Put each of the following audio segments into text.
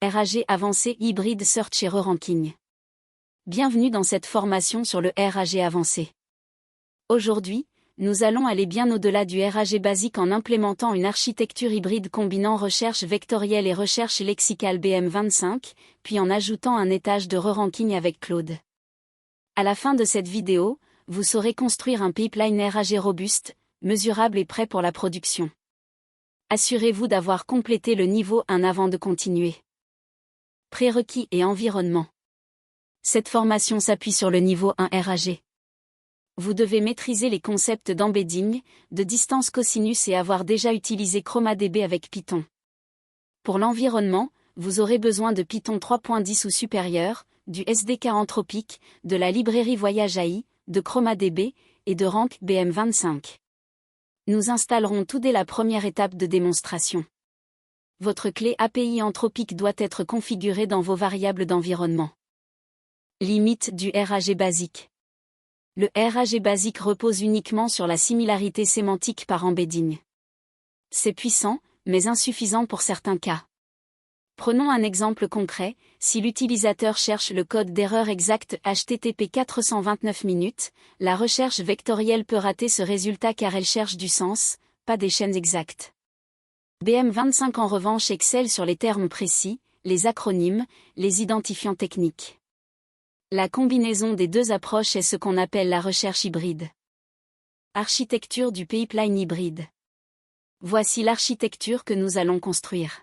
RAG avancé Hybrid Search et Re-ranking. Bienvenue dans cette formation sur le RAG avancé. Aujourd'hui, nous allons aller bien au-delà du RAG basique en implémentant une architecture hybride combinant recherche vectorielle et recherche lexicale BM25, puis en ajoutant un étage de re-ranking avec Claude. À la fin de cette vidéo, vous saurez construire un pipeline RAG robuste, mesurable et prêt pour la production. Assurez-vous d'avoir complété le niveau 1 avant de continuer. Prérequis et environnement. Cette formation s'appuie sur le niveau 1 RAG. Vous devez maîtriser les concepts d'embedding, de distance cosinus et avoir déjà utilisé ChromaDB avec Python. Pour l'environnement, vous aurez besoin de Python 3.10 ou supérieur, du SDK Anthropic, de la librairie Voyage AI, de ChromaDB, et de Rank BM25. Nous installerons tout dès la première étape de démonstration. Votre clé API Anthropic doit être configurée dans vos variables d'environnement. Limite du RAG basique. Le RAG basique repose uniquement sur la similarité sémantique par embedding. C'est puissant, mais insuffisant pour certains cas. Prenons un exemple concret, si l'utilisateur cherche le code d'erreur exact HTTP 429 minutes, la recherche vectorielle peut rater ce résultat car elle cherche du sens, pas des chaînes exactes. BM25 en revanche excelle sur les termes précis, les acronymes, les identifiants techniques. La combinaison des deux approches est ce qu'on appelle la recherche hybride. Architecture du pipeline hybride. Voici l'architecture que nous allons construire.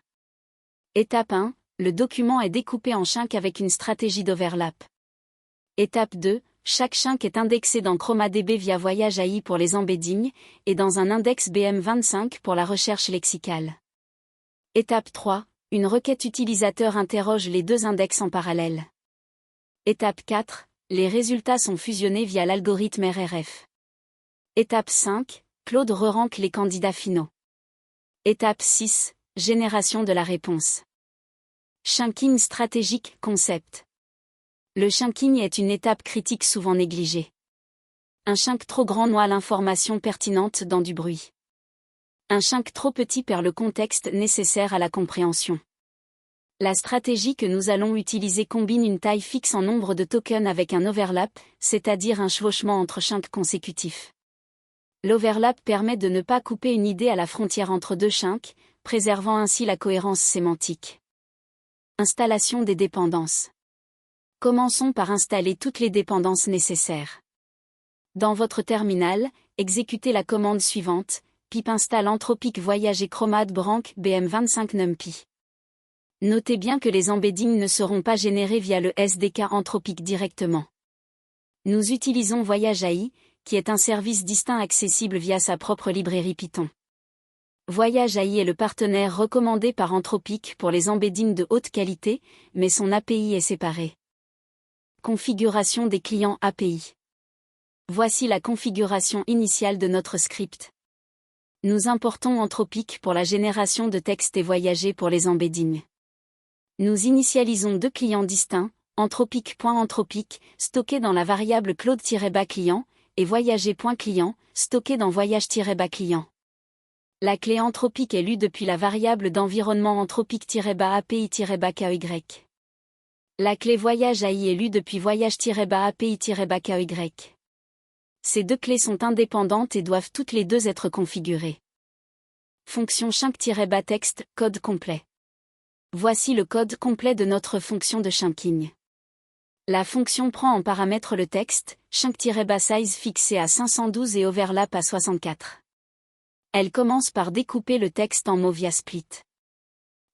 Étape 1, le document est découpé en chunks avec une stratégie d'overlap. Étape 2, chaque chunk est indexé dans ChromaDB via Voyage AI pour les embeddings, et dans un index BM25 pour la recherche lexicale. Étape 3, une requête utilisateur interroge les deux index en parallèle. Étape 4, les résultats sont fusionnés via l'algorithme RRF. Étape 5, Claude re-rank les candidats finaux. Étape 6, génération de la réponse. Chunking stratégique concept. Le chunking est une étape critique souvent négligée. Un chunk trop grand noie l'information pertinente dans du bruit. Un chunk trop petit perd le contexte nécessaire à la compréhension. La stratégie que nous allons utiliser combine une taille fixe en nombre de tokens avec un overlap, c'est-à-dire un chevauchement entre chunks consécutifs. L'overlap permet de ne pas couper une idée à la frontière entre deux chunks, préservant ainsi la cohérence sémantique. Installation des dépendances. Commençons par installer toutes les dépendances nécessaires. Dans votre terminal, exécutez la commande suivante, pip install Anthropic Voyage et ChromaDB Rank BM25 NumPy. Notez bien que les embeddings ne seront pas générés via le SDK Anthropic directement. Nous utilisons Voyage AI, qui est un service distinct accessible via sa propre librairie Python. Voyage AI est le partenaire recommandé par Anthropic pour les embeddings de haute qualité, mais son API est séparée. Configuration des clients API. Voici la configuration initiale de notre script. Nous importons Anthropic pour la génération de texte et Voyager pour les embeddings. Nous initialisons deux clients distincts, Anthropic.Anthropic, stocké dans la variable Claude-client, et Voyager.client, stocké dans Voyage-client. La clé Anthropic est lue depuis la variable d'environnement Anthropic-API-KEY. La clé Voyage AI est lue depuis Voyage-API-KEY. Ces deux clés sont indépendantes et doivent toutes les deux être configurées. Fonction chunk-text, code complet. Voici le code complet de notre fonction de chunking. La fonction prend en paramètre le texte, chunk-size fixé à 512 et overlap à 64. Elle commence par découper le texte en mots via split.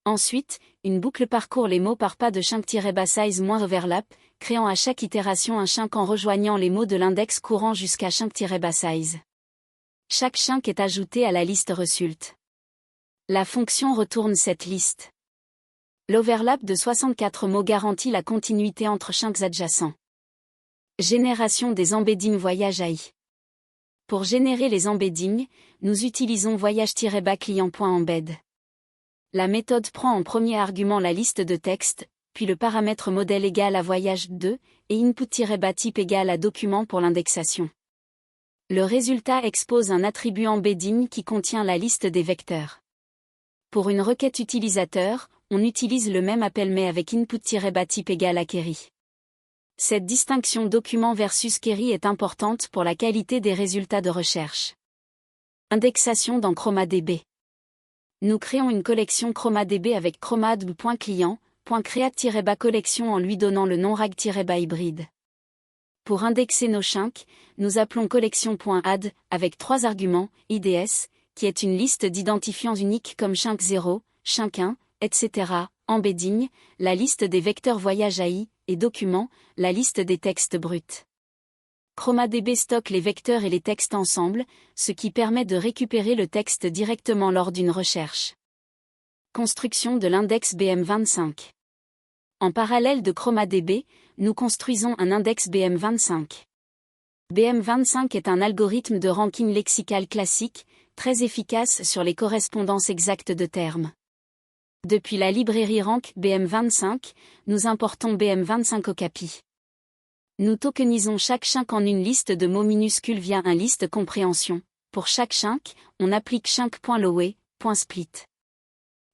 Ensuite, une boucle parcourt les mots par pas de chunk-size moins overlap, créant à chaque itération un chunk en rejoignant les mots de l'index courant jusqu'à chunk-size. Chaque chunk est ajouté à la liste result. La fonction retourne cette liste. L'overlap de 64 mots garantit la continuité entre chunks adjacents. Génération des embeddings Voyage AI. Pour générer les embeddings, nous utilisons Voyage-client.embed. La méthode prend en premier argument la liste de texte, puis le paramètre modèle égal à Voyage2, et input-type égal à document pour l'indexation. Le résultat expose un attribut embedding qui contient la liste des vecteurs. Pour une requête utilisateur, on utilise le même appel mais avec input-type égale à query. Cette distinction document versus query est importante pour la qualité des résultats de recherche. Indexation dans ChromaDB. Nous créons une collection ChromaDB avec chromadb.client.create-collection en lui donnant le nom rag-hybride. Pour indexer nos chunks, nous appelons collection.add avec 3 arguments, IDS, qui est une liste d'identifiants uniques comme chunk 0, chunk 1, etc., embedding, la liste des vecteurs voyage AI, et document, la liste des textes bruts. ChromaDB stocke les vecteurs et les textes ensemble, ce qui permet de récupérer le texte directement lors d'une recherche. Construction de l'index BM25. En parallèle de ChromaDB, nous construisons un index BM25. BM25 est un algorithme de ranking lexical classique, très efficace sur les correspondances exactes de termes. Depuis la librairie Rank BM25, nous importons BM25 Okapi. Nous tokenisons chaque chunk en une liste de mots minuscules via un liste compréhension. Pour chaque chunk, on applique chunk.lowe.split.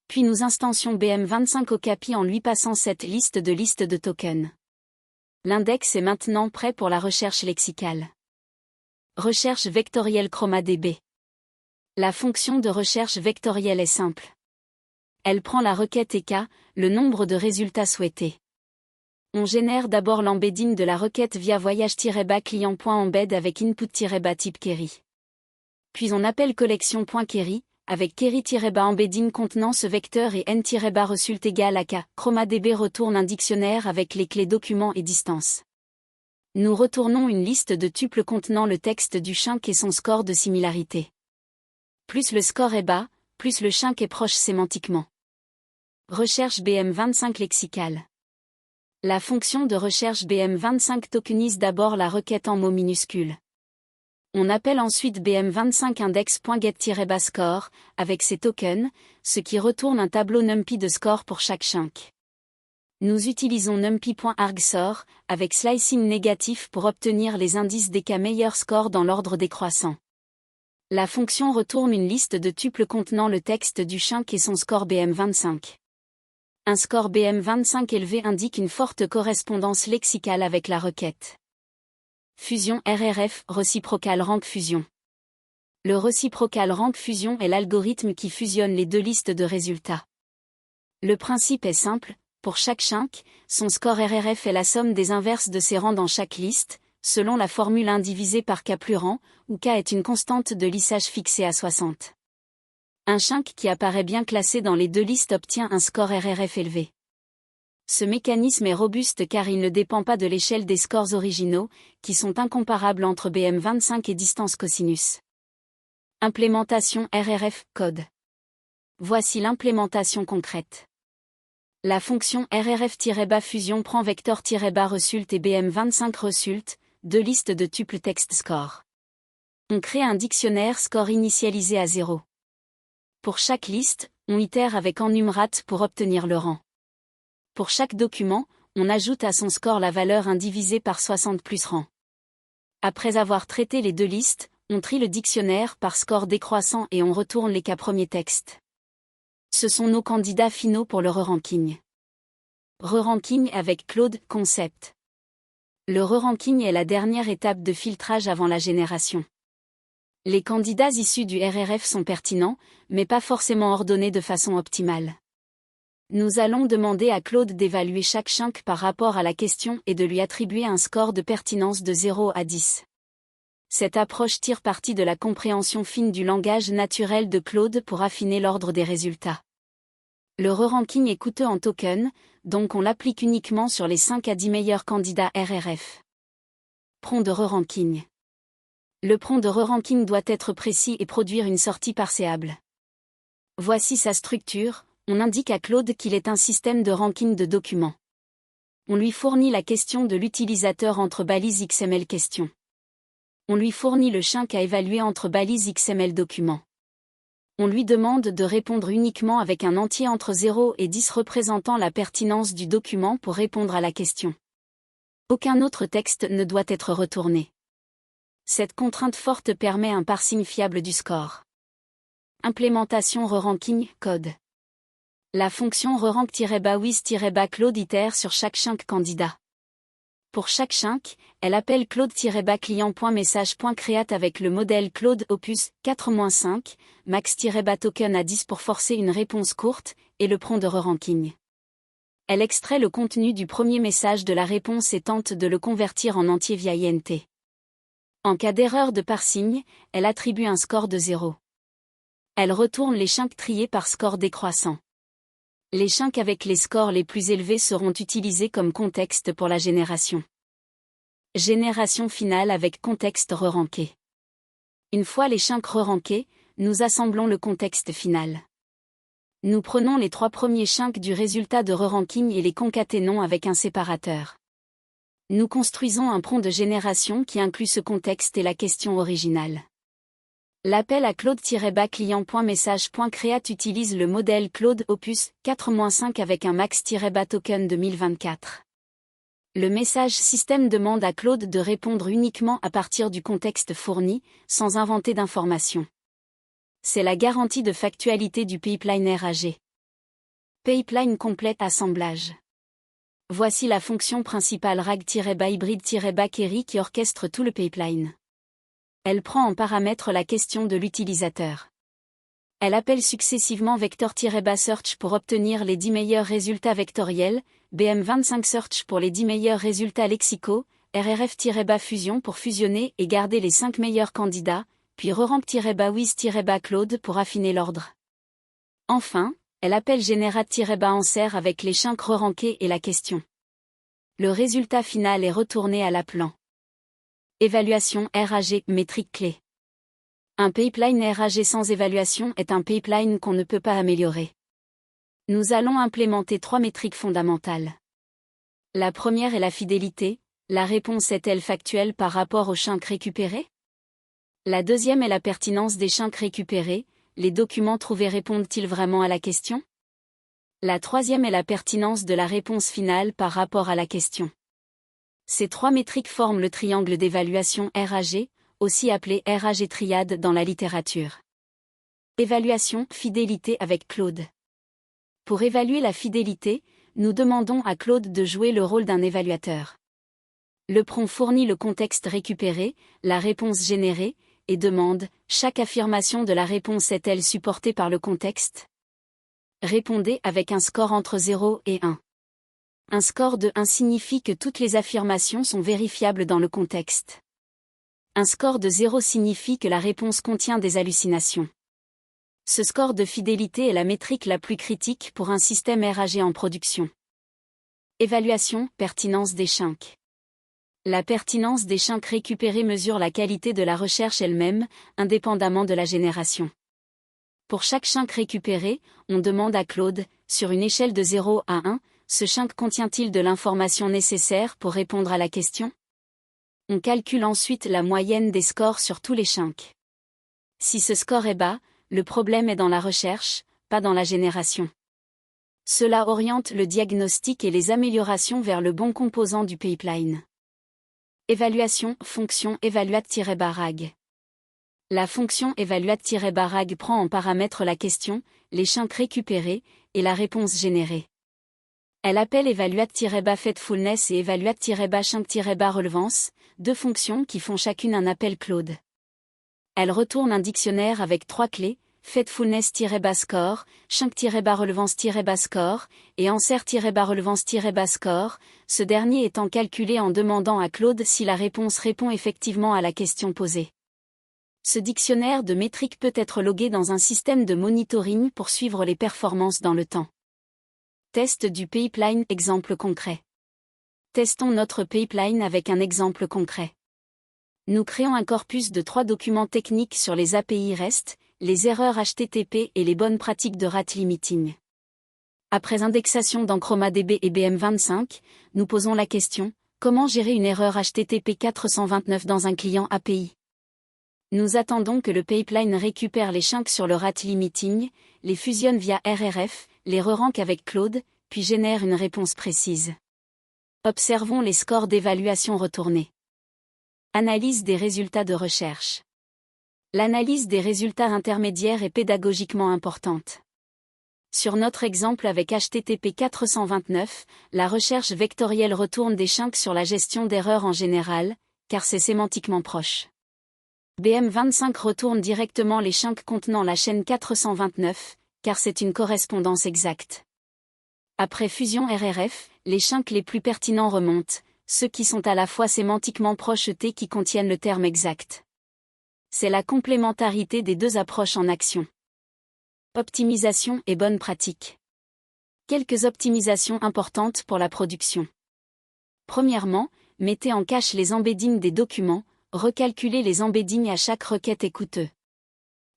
Puis nous instancions BM25 Okapi en lui passant cette liste de tokens. L'index est maintenant prêt pour la recherche lexicale. Recherche vectorielle ChromaDB. La fonction de recherche vectorielle est simple. Elle prend la requête EK, le nombre de résultats souhaités. On génère d'abord l'embedding de la requête via voyage-client.embed avec input-type query. Puis on appelle collection.query, avec query-embedding contenant ce vecteur et n-result égale à k. ChromaDB retourne un dictionnaire avec les clés documents et distance. Nous retournons une liste de tuples contenant le texte du chunk et son score de similarité. Plus le score est bas, plus le chunk est proche sémantiquement. Recherche BM25 lexicale. La fonction de recherche BM25 tokenise d'abord la requête en mots minuscules. On appelle ensuite BM25 index.get-score, avec ses tokens, ce qui retourne un tableau NumPy de score pour chaque chunk. Nous utilisons numpy.argsort, avec slicing négatif pour obtenir les indices des cas meilleurs scores dans l'ordre décroissant. La fonction retourne une liste de tuples contenant le texte du chunk et son score BM25. Un score BM25 élevé indique une forte correspondance lexicale avec la requête. Fusion RRF, Reciprocal Rank Fusion. Le Reciprocal Rank Fusion est l'algorithme qui fusionne les deux listes de résultats. Le principe est simple, pour chaque chunk, son score RRF est la somme des inverses de ses rangs dans chaque liste, selon la formule 1 divisé par k plus rang, où k est une constante de lissage fixée à 60. Un chunk qui apparaît bien classé dans les deux listes obtient un score RRF élevé. Ce mécanisme est robuste car il ne dépend pas de l'échelle des scores originaux, qui sont incomparables entre BM25 et distance cosinus. Implémentation RRF code. Voici l'implémentation concrète. La fonction RRF-bas fusion prend vector-result et BM25 result, deux listes de tuples text score. On crée un dictionnaire score initialisé à 0. Pour chaque liste, on itère avec enumerat pour obtenir le rang. Pour chaque document, on ajoute à son score la valeur 1 divisée par 60 plus rang. Après avoir traité les deux listes, on trie le dictionnaire par score décroissant et on retourne les cas premiers textes. Ce sont nos candidats finaux pour le re-ranking. Re-ranking avec Claude Concept. Le re-ranking est la dernière étape de filtrage avant la génération. Les candidats issus du RRF sont pertinents, mais pas forcément ordonnés de façon optimale. Nous allons demander à Claude d'évaluer chaque chunk par rapport à la question et de lui attribuer un score de pertinence de 0 à 10. Cette approche tire parti de la compréhension fine du langage naturel de Claude pour affiner l'ordre des résultats. Le re-ranking est coûteux en token, donc on l'applique uniquement sur les 5 à 10 meilleurs candidats RRF. Prompt de re-ranking. Le prompt de re-ranking doit être précis et produire une sortie parséable. Voici sa structure, on indique à Claude qu'il est un système de ranking de documents. On lui fournit la question de l'utilisateur entre balises XML question. On lui fournit le chunk à évaluer entre balises XML documents. On lui demande de répondre uniquement avec un entier entre 0 et 10 représentant la pertinence du document pour répondre à la question. Aucun autre texte ne doit être retourné. Cette contrainte forte permet un parsing fiable du score. Implémentation re-ranking code. La fonction rerank-with-claude itère sur chaque chunk candidat. Pour chaque chunk, elle appelle claude-client.message.create avec le modèle Claude Opus 4-5, max-token à 10 pour forcer une réponse courte, et le prompt de re-ranking. Elle extrait le contenu du premier message de la réponse et tente de le convertir en entier via INT. En cas d'erreur de parsing, elle attribue un score de 0. Elle retourne les chunks triés par score décroissant. Les chunks avec les scores les plus élevés seront utilisés comme contexte pour la génération. Génération finale avec contexte re-ranké. Une fois les chunks re-rankés, nous assemblons le contexte final. Nous prenons les 3 premiers chunks du résultat de re-ranking et les concaténons avec un séparateur. Nous construisons un prompt de génération qui inclut ce contexte et la question originale. L'appel à claude-client.message.create utilise le modèle Claude Opus 4-5 avec un max-token 2024. Le message système demande à Claude de répondre uniquement à partir du contexte fourni, sans inventer d'informations. C'est la garantie de factualité du pipeline RAG. Pipeline complète assemblage. Voici la fonction principale rag-hybrid-query qui orchestre tout le pipeline. Elle prend en paramètre la question de l'utilisateur. Elle appelle successivement vector-search pour obtenir les 10 meilleurs résultats vectoriels, BM25 search pour les 10 meilleurs résultats lexicaux, RRF-fusion pour fusionner et garder les 5 meilleurs candidats, puis rerank-with-claude pour affiner l'ordre. Enfin, elle appelle generate-answer avec les chunks re-rankés et la question. Le résultat final est retourné à l'appelant. Évaluation RAG, métrique clé. Un pipeline RAG sans évaluation est un pipeline qu'on ne peut pas améliorer. Nous allons implémenter 3 métriques fondamentales. La première est la fidélité, la réponse est-elle factuelle par rapport aux chunks récupérés? La deuxième est la pertinence des chunks récupérés, les documents trouvés répondent-ils vraiment à la question? La troisième est la pertinence de la réponse finale par rapport à la question. Ces 3 métriques forment le triangle d'évaluation RAG, aussi appelé RAG triade dans la littérature. Évaluation, fidélité avec Claude. Pour évaluer la fidélité, nous demandons à Claude de jouer le rôle d'un évaluateur. Le prompt fournit le contexte récupéré, la réponse générée, et demande « Chaque affirmation de la réponse est-elle supportée par le contexte ?» Répondez avec un score entre 0 et 1. Un score de 1 signifie que toutes les affirmations sont vérifiables dans le contexte. Un score de 0 signifie que la réponse contient des hallucinations. Ce score de fidélité est la métrique la plus critique pour un système RAG en production. Évaluation, pertinence des chunks. La pertinence des chunks récupérés mesure la qualité de la recherche elle-même, indépendamment de la génération. Pour chaque chunk récupéré, on demande à Claude, sur une échelle de 0 à 1, ce chunk contient-il de l'information nécessaire pour répondre à la question? On calcule ensuite la moyenne des scores sur tous les chunks. Si ce score est bas, le problème est dans la recherche, pas dans la génération. Cela oriente le diagnostic et les améliorations vers le bon composant du pipeline. Évaluation, fonction evaluate-rag. La fonction evaluate-rag prend en paramètre la question, les chunks récupérés, et la réponse générée. Elle appelle evaluate-faithfulness et evaluate-chunk-relevance, 2 fonctions qui font chacune un appel Claude. Elle retourne un dictionnaire avec 3 clés, faithfulness-score, chunk-relevance-score, et answer-relevance-score, ce dernier étant calculé en demandant à Claude si la réponse répond effectivement à la question posée. Ce dictionnaire de métriques peut être logué dans un système de monitoring pour suivre les performances dans le temps. Test du pipeline, exemple concret. Testons notre pipeline avec un exemple concret. Nous créons un corpus de 3 documents techniques sur les API REST, les erreurs HTTP et les bonnes pratiques de rate limiting. Après indexation dans ChromaDB et BM25, nous posons la question, comment gérer une erreur HTTP 429 dans un client API? Nous attendons que le pipeline récupère les chunks sur le rate limiting, les fusionne via RRF, les re-rank avec Claude, puis génère une réponse précise. Observons les scores d'évaluation retournés. Analyse des résultats de recherche. L'analyse des résultats intermédiaires est pédagogiquement importante. Sur notre exemple avec HTTP 429, la recherche vectorielle retourne des chunks sur la gestion d'erreurs en général, car c'est sémantiquement proche. BM25 retourne directement les chunks contenant la chaîne 429, car c'est une correspondance exacte. Après fusion RRF, les chunks les plus pertinents remontent, ceux qui sont à la fois sémantiquement proches et qui contiennent le terme exact. C'est la complémentarité des deux approches en action. Optimisation et bonne pratique. Quelques optimisations importantes pour la production. Premièrement, mettez en cache les embeddings des documents, recalculez les embeddings à chaque requête est coûteux.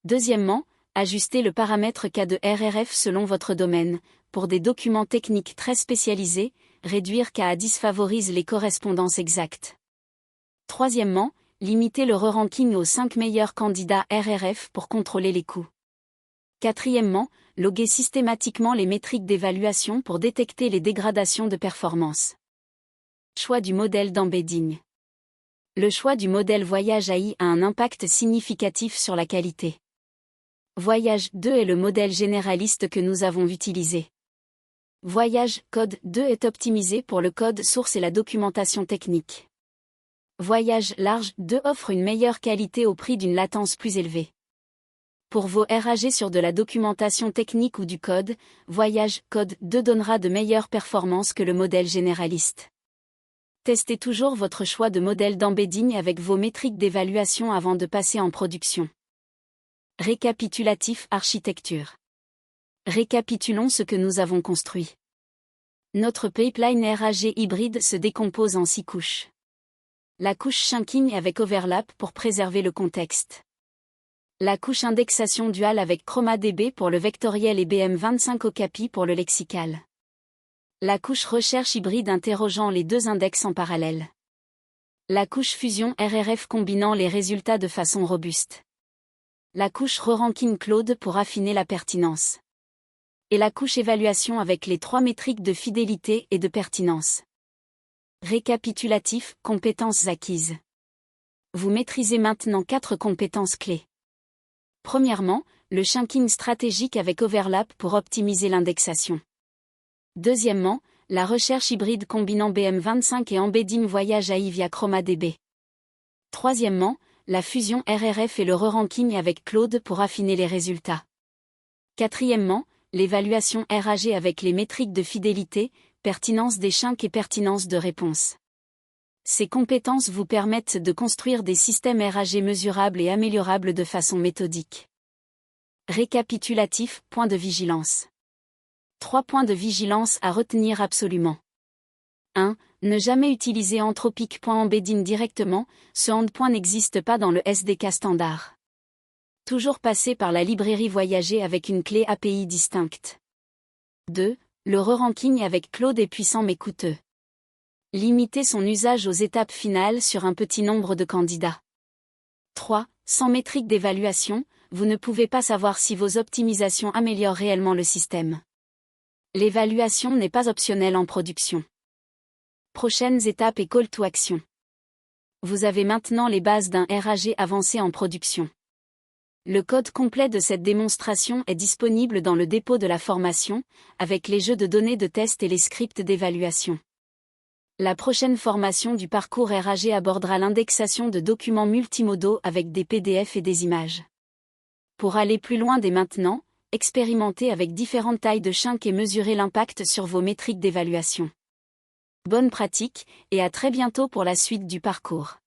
Deuxièmement, ajustez le paramètre K de RRF selon votre domaine. Pour des documents techniques très spécialisés, réduire K à 10 favorise les correspondances exactes. Troisièmement, limitez le re-ranking aux 5 meilleurs candidats RRF pour contrôler les coûts. Quatrièmement, loguez systématiquement les métriques d'évaluation pour détecter les dégradations de performance. Choix du modèle d'embedding. Le choix du modèle Voyage AI a un impact significatif sur la qualité. Voyage 2 est le modèle généraliste que nous avons utilisé. Voyage Code 2 est optimisé pour le code source et la documentation technique. Voyage Large 2 offre une meilleure qualité au prix d'une latence plus élevée. Pour vos RAG sur de la documentation technique ou du code, Voyage Code 2 donnera de meilleures performances que le modèle généraliste. Testez toujours votre choix de modèle d'embedding avec vos métriques d'évaluation avant de passer en production. Récapitulatif architecture. Récapitulons ce que nous avons construit. Notre pipeline RAG hybride se décompose en 6 couches. La couche chunking avec overlap pour préserver le contexte. La couche indexation dual avec ChromaDB pour le vectoriel et BM25 Okapi pour le lexical. La couche recherche hybride interrogeant les deux index en parallèle. La couche fusion RRF combinant les résultats de façon robuste. La couche re-ranking Cloud pour affiner la pertinence. Et la couche évaluation avec les 3 métriques de fidélité et de pertinence. Récapitulatif, compétences acquises. Vous maîtrisez maintenant 4 compétences clés. Premièrement, le chunking stratégique avec overlap pour optimiser l'indexation. Deuxièmement, la recherche hybride combinant BM25 et embedding Voyage AI via ChromaDB. Troisièmement, la fusion RRF et le re-ranking avec Cloud pour affiner les résultats. Quatrièmement, l'évaluation RAG avec les métriques de fidélité, pertinence des chunks et pertinence de réponse. Ces compétences vous permettent de construire des systèmes RAG mesurables et améliorables de façon méthodique. Récapitulatif, point de vigilance. 3 points de vigilance à retenir absolument. 1. Ne jamais utiliser Anthropic.embedding directement, ce endpoint n'existe pas dans le SDK standard. Toujours passer par la librairie Voyager avec une clé API distincte. 2. Le re-ranking avec Cloud est puissant mais coûteux. Limiter son usage aux étapes finales sur un petit nombre de candidats. 3. Sans métrique d'évaluation, vous ne pouvez pas savoir si vos optimisations améliorent réellement le système. L'évaluation n'est pas optionnelle en production. Prochaines étapes et call to action. Vous avez maintenant les bases d'un RAG avancé en production. Le code complet de cette démonstration est disponible dans le dépôt de la formation, avec les jeux de données de test et les scripts d'évaluation. La prochaine formation du parcours RAG abordera l'indexation de documents multimodaux avec des PDF et des images. Pour aller plus loin dès maintenant, expérimentez avec différentes tailles de chunks et mesurez l'impact sur vos métriques d'évaluation. Bonne pratique, et à très bientôt pour la suite du parcours.